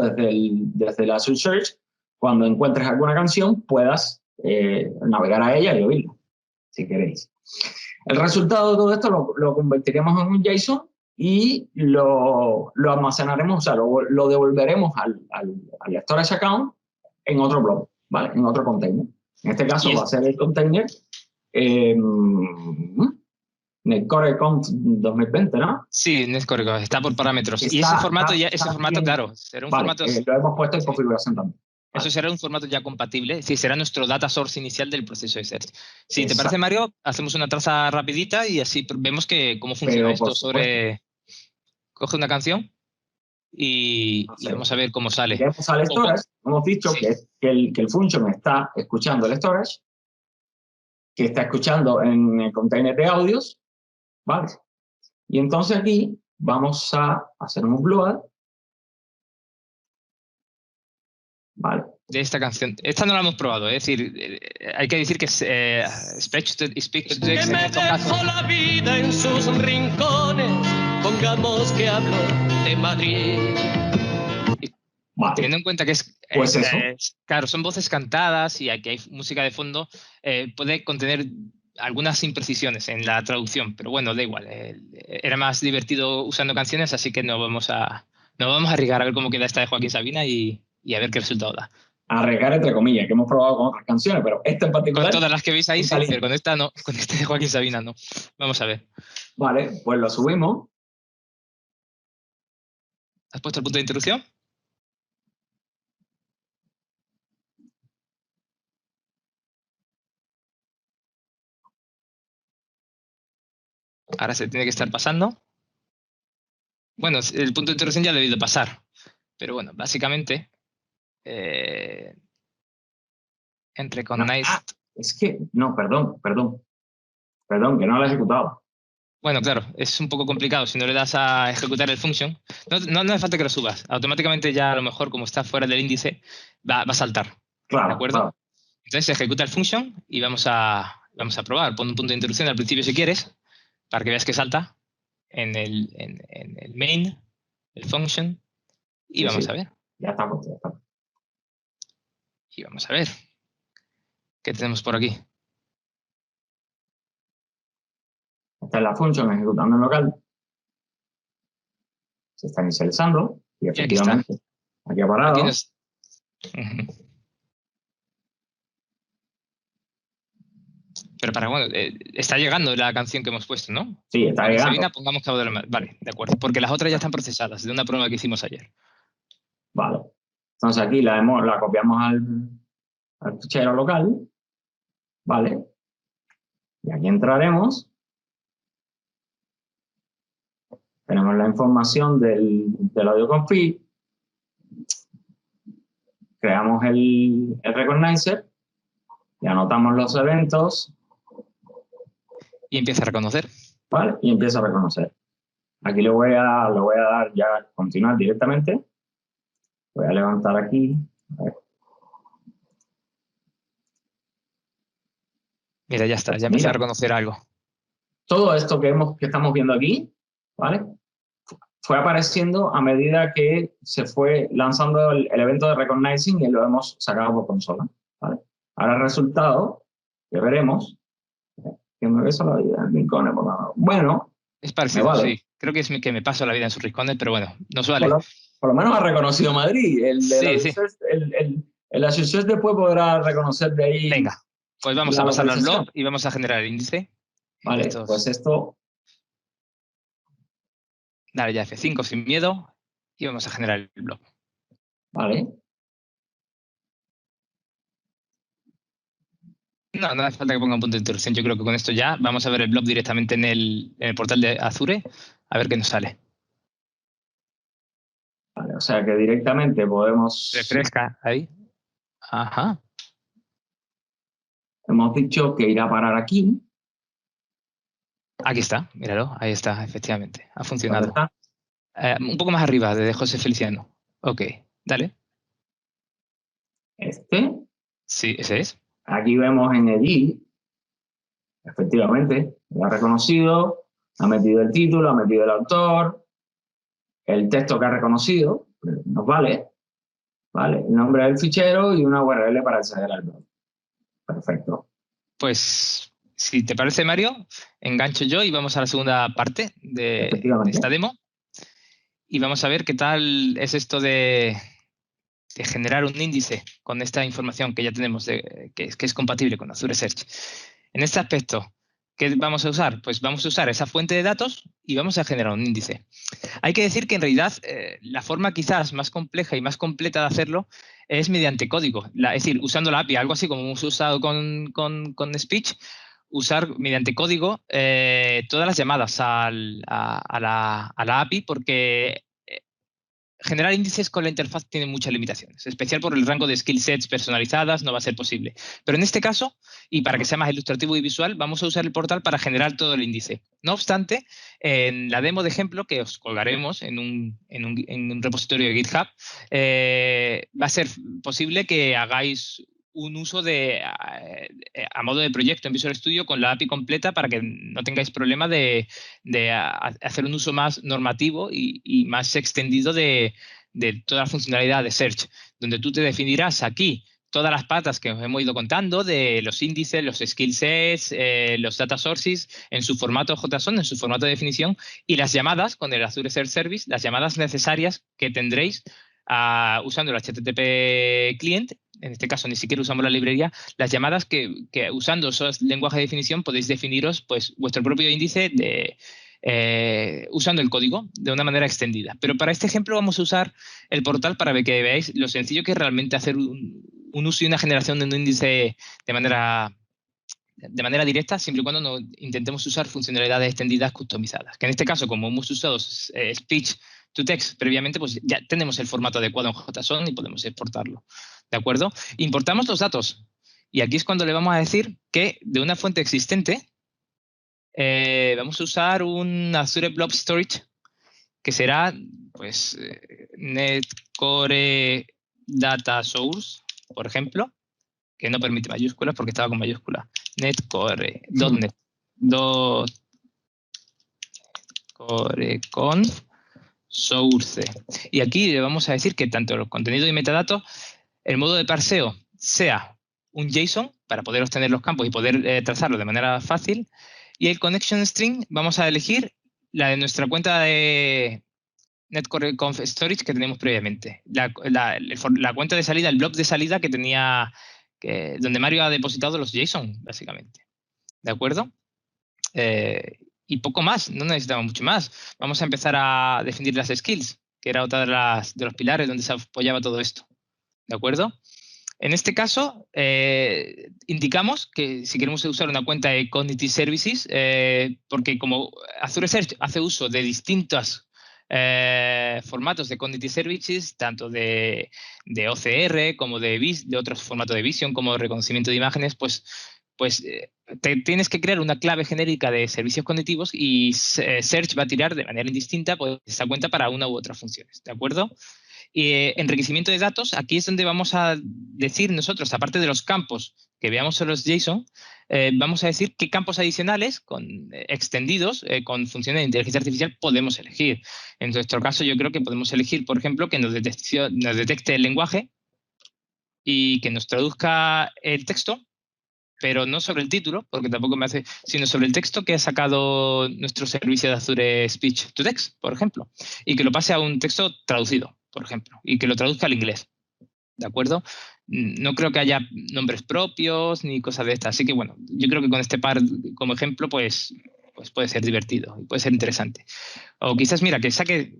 desde la Search, cuando encuentres alguna canción, puedas navegar a ella y oírla, si queréis. El resultado de todo esto lo convertiremos en un JSON y lo almacenaremos, o sea, lo devolveremos al storage account en otro blob, ¿vale? En otro container. En este caso va a ser el container Netcore Conf 2020, ¿no? Sí, Netcore Conf, está por parámetros. Y ese formato, claro, será un formato... lo hemos puesto en configuración también. Eso será un formato ya compatible, sí, será nuestro data source inicial del proceso de search. Si Exacto. te parece, Mario, hacemos una traza rapidita y así vemos cómo funciona esto sobre... Coge una canción y vamos a ver cómo sale. Iremos al storage, hemos dicho sí. que el function está escuchando el storage, que está escuchando en el container de audios, ¿vale? Y entonces aquí vamos a hacer un upload, ¿vale? De esta canción. Esta no la hemos probado, es decir, hay que decir que es Speech to Text en estos casos. La vida en sus rincones, pongamos que hablo de Madrid. Vale. Teniendo en cuenta que claro, son voces cantadas y aquí hay música de fondo, puede contener algunas imprecisiones en la traducción, pero bueno, da igual. Era más divertido usando canciones, así que nos vamos a arriesgar a ver cómo queda esta de Joaquín Sabina y a ver qué resultado da. Arriesgar entre comillas, que hemos probado con otras canciones, pero esta en particular... Con todas las que veis ahí sí, pero con esta no, con este de Joaquín Sabina no. Vamos a ver. Vale, pues lo subimos. ¿Has puesto el punto de interrupción? Ahora se tiene que estar pasando. Bueno, el punto de interrupción ya ha debido pasar. Pero bueno, básicamente... en Recognized... es que... No, perdón, que no lo he ejecutado. Bueno, claro, es un poco complicado. Si no le das a ejecutar el function, no hace falta que lo subas. Automáticamente ya a lo mejor, como está fuera del índice, va a saltar. Claro, ¿de acuerdo? Claro. Entonces se ejecuta el function y vamos a probar. Pon un punto de interrupción al principio si quieres, para que veas que salta en el main, el function, y sí, vamos a ver. Ya estamos. Y vamos a ver qué tenemos por aquí. Esta es la función ejecutando en local. Se está inicializando y efectivamente aquí ha parado. Pero está llegando la canción que hemos puesto, ¿no? Sí, está llegando. Sabina, pongamos que vale, de acuerdo. Porque las otras ya están procesadas de una prueba que hicimos ayer. Vale. Entonces aquí la copiamos al fichero local. Vale. Y aquí entraremos. Tenemos la información del audio config. Creamos el recognizer. Y anotamos los eventos. Y empieza a reconocer. Vale, y empieza a reconocer. Aquí le voy a dar ya continuar directamente. Voy a levantar aquí. A ver. Mira, ya está, ya empieza a reconocer algo. Todo esto que estamos viendo aquí, ¿vale? Fue apareciendo a medida que se fue lanzando el evento de recognizing y lo hemos sacado por consola, ¿vale? Ahora el resultado que veremos, que me beso la vida en rincones, bueno. Es parecido, vale. Sí. Creo que es que me paso la vida en sus rincones, pero bueno, nos vale. Por lo menos ha reconocido Madrid. Sí. El Associates después podrá reconocer de ahí. Venga, pues vamos a pasarlo al blog y vamos a generar el índice. Vale, pues esto... Dale ya F5 sin miedo y vamos a generar el blog. Vale. No hace falta que ponga un punto de interrupción. Yo creo que con esto ya vamos a ver el blog directamente en el portal de Azure, a ver qué nos sale. Vale, o sea que directamente podemos... Refresca ahí. Ajá. Hemos dicho que irá a parar aquí. Aquí está, míralo, ahí está, efectivamente. Ha funcionado. Un poco más arriba, de José Feliciano. Ok, dale. Sí, ese es. Aquí vemos en el i, efectivamente, lo ha reconocido, ha metido el título, ha metido el autor, el texto que ha reconocido, nos vale, el nombre del fichero y una URL para acceder al blog. Perfecto. Pues si te parece, Mario, engancho yo y vamos a la segunda parte de esta demo. Y vamos a ver qué tal es esto de generar un índice con esta información que ya tenemos, que es compatible con Azure Search. En este aspecto, ¿qué vamos a usar? Pues vamos a usar esa fuente de datos y vamos a generar un índice. Hay que decir que en realidad la forma quizás más compleja y más completa de hacerlo es mediante código. Es decir, usando la API, algo así como hemos usado con Speech, usar mediante código todas las llamadas a la API, porque generar índices con la interfaz tiene muchas limitaciones, especial por el rango de skill sets personalizadas, no va a ser posible. Pero en este caso, y para que sea más ilustrativo y visual, vamos a usar el portal para generar todo el índice. No obstante, en la demo de ejemplo que os colgaremos en un repositorio de GitHub, va a ser posible que hagáis un uso a modo de proyecto en Visual Studio con la API completa para que no tengáis problema de hacer un uso más normativo y más extendido de toda la funcionalidad de Search, donde tú te definirás aquí todas las patas que os hemos ido contando de los índices, los skill sets, los data sources en su formato JSON, en su formato de definición, y las llamadas con el Azure Search Service, las llamadas necesarias que tendréis usando el HTTP client. En este caso ni siquiera usamos la librería, las llamadas que usando esos lenguajes de definición podéis definiros pues vuestro propio índice usando el código de una manera extendida. Pero para este ejemplo vamos a usar el portal para que veáis lo sencillo que es realmente hacer un uso y una generación de un índice de manera directa, siempre y cuando no intentemos usar funcionalidades extendidas customizadas. Que en este caso, como hemos usado Speech to Text previamente, pues ya tenemos el formato adecuado en JSON y podemos exportarlo. ¿De acuerdo? Importamos los datos. Y aquí es cuando le vamos a decir que de una fuente existente vamos a usar un Azure Blob Storage que será pues Netcore Data Source, por ejemplo, que no permite mayúsculas porque estaba con mayúsculas. Netcore.net .conf source. Y aquí le vamos a decir que tanto los contenidos y metadatos, el modo de parseo sea un JSON para poder obtener los campos y poder trazarlo de manera fácil. Y el connection string vamos a elegir la de nuestra cuenta de Netcore Conf Storage que tenemos previamente. La cuenta de salida, el blob de salida que tenía, donde Mario ha depositado los JSON, básicamente. ¿De acuerdo? Y poco más, no necesitamos mucho más. Vamos a empezar a definir las skills, que era otra de los pilares donde se apoyaba todo esto. ¿De acuerdo? En este caso, indicamos que si queremos usar una cuenta de Cognitive Services, porque como Azure Search hace uso de distintos formatos de Cognitive Services, tanto de OCR como de otros formatos de Vision, como reconocimiento de imágenes, pues tienes que crear una clave genérica de servicios cognitivos y Search va a tirar de manera indistinta pues, esa cuenta para una u otra funciones, ¿de acuerdo? Enriquecimiento de datos, aquí es donde vamos a decir nosotros, aparte de los campos que veamos en los JSON, vamos a decir qué campos adicionales extendidos con funciones de inteligencia artificial podemos elegir. En nuestro caso yo creo que podemos elegir, por ejemplo, que nos detecte el lenguaje y que nos traduzca el texto, pero no sobre el título, porque tampoco me hace, sino sobre el texto que ha sacado nuestro servicio de Azure Speech to Text, por ejemplo, y que lo pase a un texto traducido, por ejemplo, y que lo traduzca al inglés, ¿de acuerdo? No creo que haya nombres propios ni cosas de estas, así que bueno, yo creo que con este par como ejemplo, pues puede ser divertido y puede ser interesante. O quizás, mira, que saque,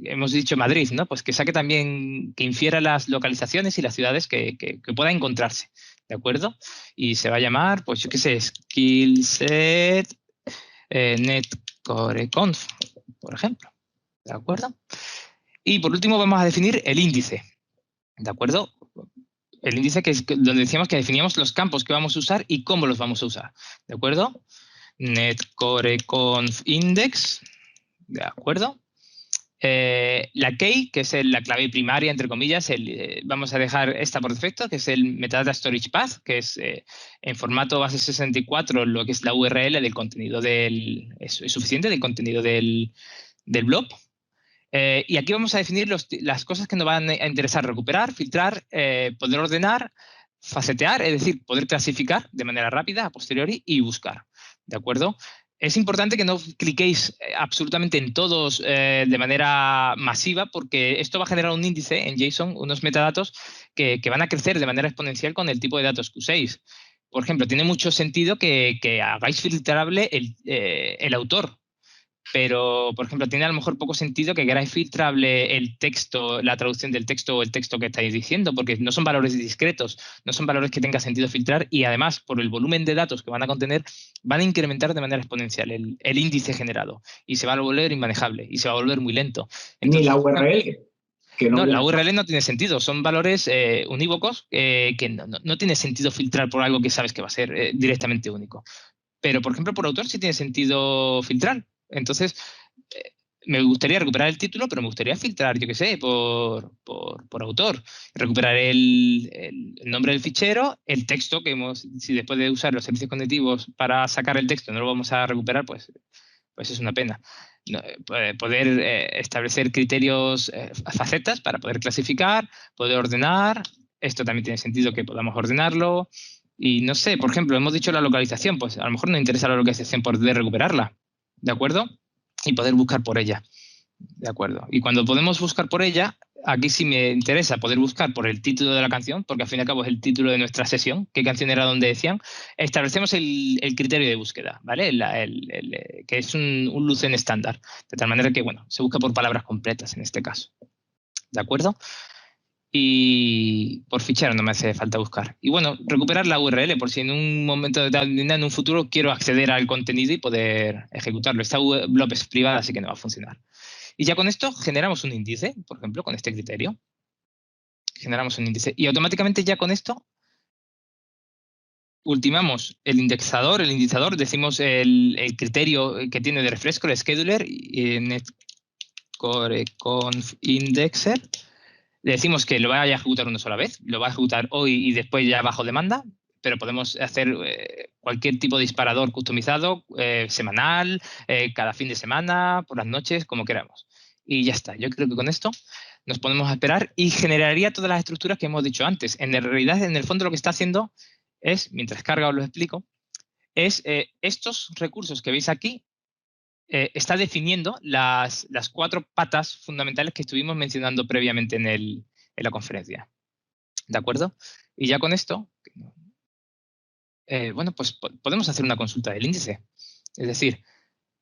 hemos dicho Madrid, ¿no? Pues que saque también, que infiera las localizaciones y las ciudades que pueda encontrarse, ¿de acuerdo? Y se va a llamar, pues yo qué sé, Skillset Netcore Conf, por ejemplo, ¿de acuerdo? Y por último vamos a definir el índice, ¿de acuerdo? El índice que es donde decíamos que definíamos los campos que vamos a usar y cómo los vamos a usar, ¿de acuerdo? Netcore Conf Index, ¿de acuerdo? La key, que es la clave primaria, entre comillas, vamos a dejar esta por defecto, que es el metadata storage path, que es en formato base 64 lo que es la URL del contenido es suficiente del contenido del blog. Y aquí vamos a definir las cosas que nos van a interesar: recuperar, filtrar, poder ordenar, facetear, es decir, poder clasificar de manera rápida a posteriori y buscar, ¿de acuerdo? Es importante que no cliquéis absolutamente en todos de manera masiva, porque esto va a generar un índice en JSON, unos metadatos que van a crecer de manera exponencial con el tipo de datos que uséis. Por ejemplo, tiene mucho sentido que hagáis filtrable el autor. Pero, por ejemplo, tiene a lo mejor poco sentido que queráis filtrable el texto, la traducción del texto o el texto que estáis diciendo, porque no son valores discretos, no son valores que tenga sentido filtrar y además, por el volumen de datos que van a contener, van a incrementar de manera exponencial el índice generado y se va a volver inmanejable y se va a volver muy lento. Ni Entonces, la URL. Que no, la no, URL no tiene sentido, son valores unívocos que no tiene sentido filtrar por algo que sabes que va a ser directamente único. Pero, por ejemplo, por autor sí tiene sentido filtrar. Entonces, eh, me gustaría recuperar el título, pero me gustaría filtrar, yo qué sé, por autor. Recuperar el nombre del fichero, el texto, que si después de usar los servicios cognitivos para sacar el texto no lo vamos a recuperar, pues es una pena. No, poder establecer criterios, facetas para poder clasificar, poder ordenar. Esto también tiene sentido que podamos ordenarlo. Y no sé, por ejemplo, hemos dicho la localización, pues a lo mejor nos interesa la localización por poder recuperarla, ¿de acuerdo? Y poder buscar por ella, ¿de acuerdo? Y cuando podemos buscar por ella, aquí sí me interesa poder buscar por el título de la canción, porque al fin y al cabo es el título de nuestra sesión, qué canción era donde decían. Establecemos el criterio de búsqueda, ¿vale? Que es un Lucene estándar, de tal manera que, bueno, se busca por palabras completas en este caso, ¿de acuerdo? Y por fichero no me hace falta buscar. Y bueno, recuperar la URL por si en un momento determinado, en un futuro, quiero acceder al contenido y poder ejecutarlo. Esta blob es privada, así que no va a funcionar. Y ya con esto generamos un índice, por ejemplo, con este criterio. Generamos un índice. Y automáticamente ya con esto ultimamos el indexador. El indexador, decimos el criterio que tiene de refresco, el scheduler, netcore-conf indexer. Le decimos que lo vaya a ejecutar una sola vez, lo va a ejecutar hoy y después ya bajo demanda, pero podemos hacer cualquier tipo de disparador customizado, semanal, cada fin de semana, por las noches, como queramos. Y ya está. Yo creo que con esto nos ponemos a esperar y generaría todas las estructuras que hemos dicho antes. En realidad, en el fondo, lo que está haciendo es, mientras carga os lo explico, es estos recursos que veis aquí, está definiendo las 4 patas fundamentales que estuvimos mencionando previamente en la conferencia. ¿De acuerdo? Y ya con esto, bueno, pues podemos hacer una consulta del índice. Es decir,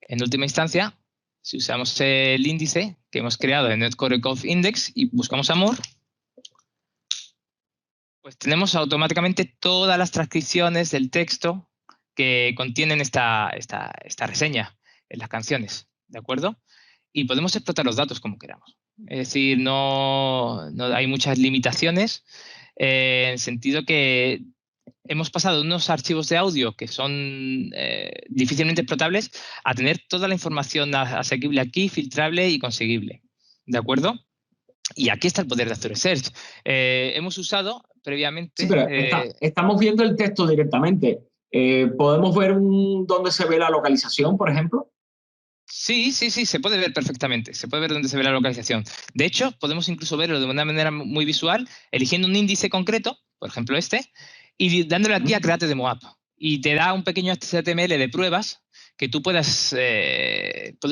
en última instancia, si usamos el índice que hemos creado en Netcore Conf Index y buscamos amor, pues tenemos automáticamente todas las transcripciones del texto que contienen esta reseña en las canciones. ¿De acuerdo? Y podemos explotar los datos como queramos. Es decir, no hay muchas limitaciones en el sentido que hemos pasado de unos archivos de audio que son difícilmente explotables a tener toda la información asequible aquí, filtrable y conseguible. ¿De acuerdo? Y aquí está el poder de Azure Search. Hemos usado previamente... Sí, pero estamos viendo el texto directamente. ¿Podemos ver dónde se ve la localización, por ejemplo? Sí, se puede ver perfectamente. Se puede ver dónde se ve la localización. De hecho, podemos incluso verlo de una manera muy visual, eligiendo un índice concreto, por ejemplo este, y dándole aquí a Create Demo App. Y te da un pequeño HTML de pruebas que tú puedes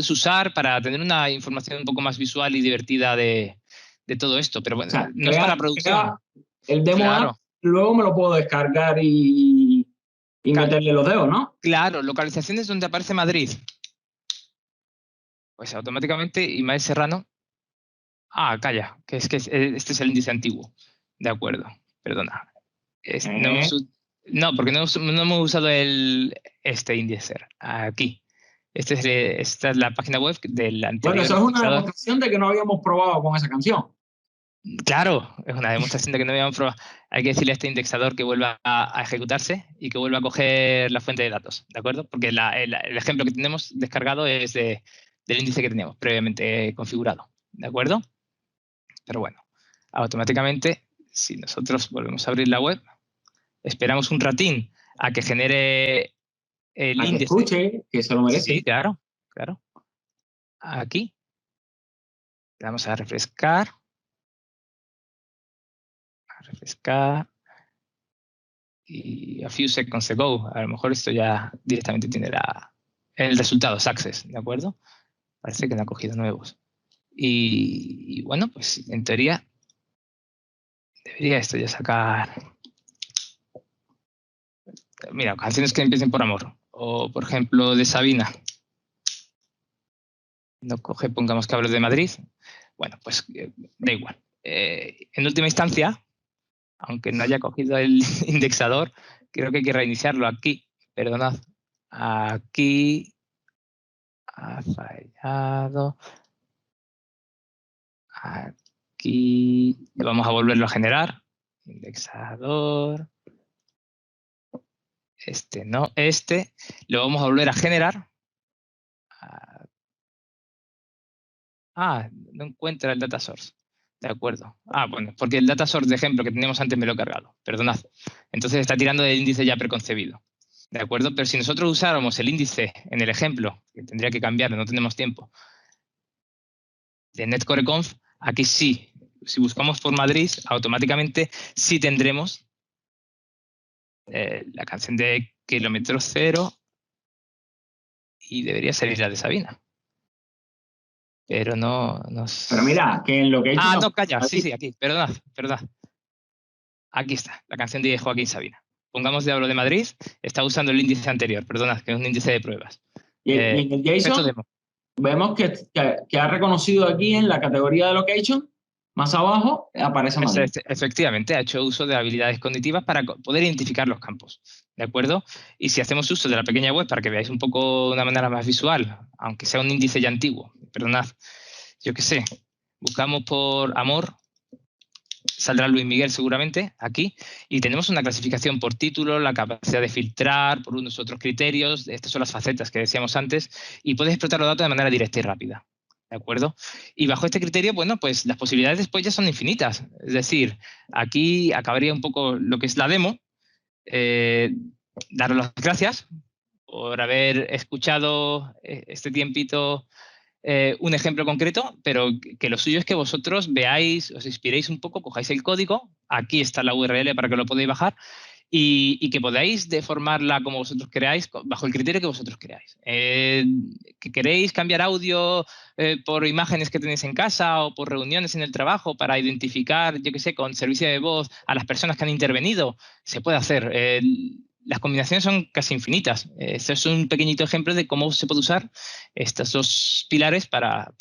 usar para tener una información un poco más visual y divertida de todo esto. Pero bueno, O sea, no es para producción. el Demo App, Claro, luego me lo puedo descargar y meterle los dedos, ¿no? claro, localizaciones donde aparece Madrid. Pues automáticamente Ismael Serrano. Ah, calla, que este es el índice antiguo. De acuerdo, perdona. No, porque no hemos usado este índice aquí. Esta es la página web del Bueno, anterior eso es una indexador. demostración de que no habíamos probado con esa canción. Claro, es una demostración de que no habíamos probado. Hay que decirle a este indexador que vuelva a ejecutarse y que vuelva a coger la fuente de datos, ¿de acuerdo? Porque el ejemplo que tenemos descargado es del índice que teníamos previamente configurado, ¿de acuerdo? Pero bueno, automáticamente, si nosotros volvemos a abrir la web, esperamos un ratín a que genere el A que índice. escuche, que se lo merece. Sí, claro. Aquí. Le damos a refrescar. y a few seconds ago. A lo mejor esto ya directamente tiene el resultado, success, ¿de acuerdo? Parece que no ha cogido nuevos. Y bueno, pues en teoría debería esto ya sacar... Mira, canciones que empiecen por amor. O, por ejemplo, de Sabina. No coge, pongamos que hablo de Madrid. Bueno, pues da igual. En última instancia, aunque no haya cogido el indexador, creo que hay que reiniciarlo aquí. Perdonad. Aquí ha fallado. Aquí vamos a volverlo a generar. Indexador. Este no, este. Lo vamos a volver a generar. No encuentra el data source. De acuerdo. Bueno, porque el data source de ejemplo que teníamos antes me lo he cargado. Perdonad. Entonces está tirando del índice ya preconcebido. ¿De acuerdo? Pero si nosotros usáramos el índice en el ejemplo, que tendría que cambiarlo, no tenemos tiempo, de netcoreconf, aquí sí. Si buscamos por Madrid, automáticamente sí tendremos la canción de Kilómetro Cero y debería salir la de Sabina. Pero no nos... Pero mira, que en Location... no, calla. Sí, aquí. Perdonad. Aquí está, la canción de Joaquín Sabina. Pongamos de hablo de Madrid, está usando el índice anterior, perdonad, que es un índice de pruebas. Y en el JSON vemos que ha reconocido aquí en la categoría de Location, más abajo, aparece Madrid. Efectivamente, ha hecho uso de habilidades cognitivas para poder identificar los campos, ¿de acuerdo? Y si hacemos uso de la pequeña web para que veáis un poco de una manera más visual, aunque sea un índice ya antiguo, perdonad, yo qué sé, buscamos por amor, saldrá Luis Miguel seguramente aquí, y tenemos una clasificación por título, la capacidad de filtrar, por unos otros criterios, estas son las facetas que decíamos antes, y puedes explotar los datos de manera directa y rápida, ¿de acuerdo? Y bajo este criterio, bueno, pues las posibilidades después ya son infinitas, es decir, aquí acabaría un poco lo que es la demo, daros las gracias por haber escuchado este tiempito un ejemplo concreto, pero que lo suyo es que vosotros veáis, os inspiréis un poco, cojáis el código, aquí está la URL para que lo podáis bajar y que podáis deformarla como vosotros queráis, bajo el criterio que vosotros queráis. Que queréis cambiar audio por imágenes que tenéis en casa o por reuniones en el trabajo para identificar, yo qué sé, con servicio de voz a las personas que han intervenido, se puede hacer. Las combinaciones son casi infinitas. Este es un pequeñito ejemplo de cómo se puede usar estos dos pilares para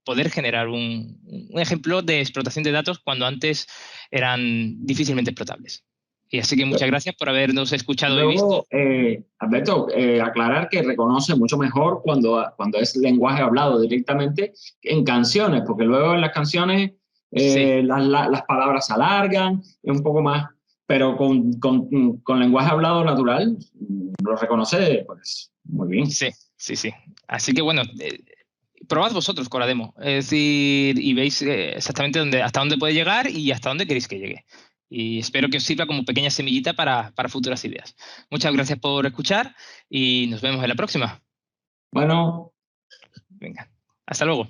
poder generar un ejemplo de explotación de datos cuando antes eran difícilmente explotables. Y así que muchas gracias por habernos escuchado y visto. Alberto, aclarar que reconoce mucho mejor cuando es lenguaje hablado directamente en canciones, porque luego en las canciones Sí. las palabras se alargan, es un poco más, pero con lenguaje hablado natural lo reconoce pues muy bien. Sí. Así que bueno, probad vosotros con la demo, es decir, y veis exactamente hasta dónde puede llegar y hasta dónde queréis que llegue. Y espero que os sirva como pequeña semillita para futuras ideas. Muchas gracias por escuchar y nos vemos en la próxima. Bueno. Venga, hasta luego.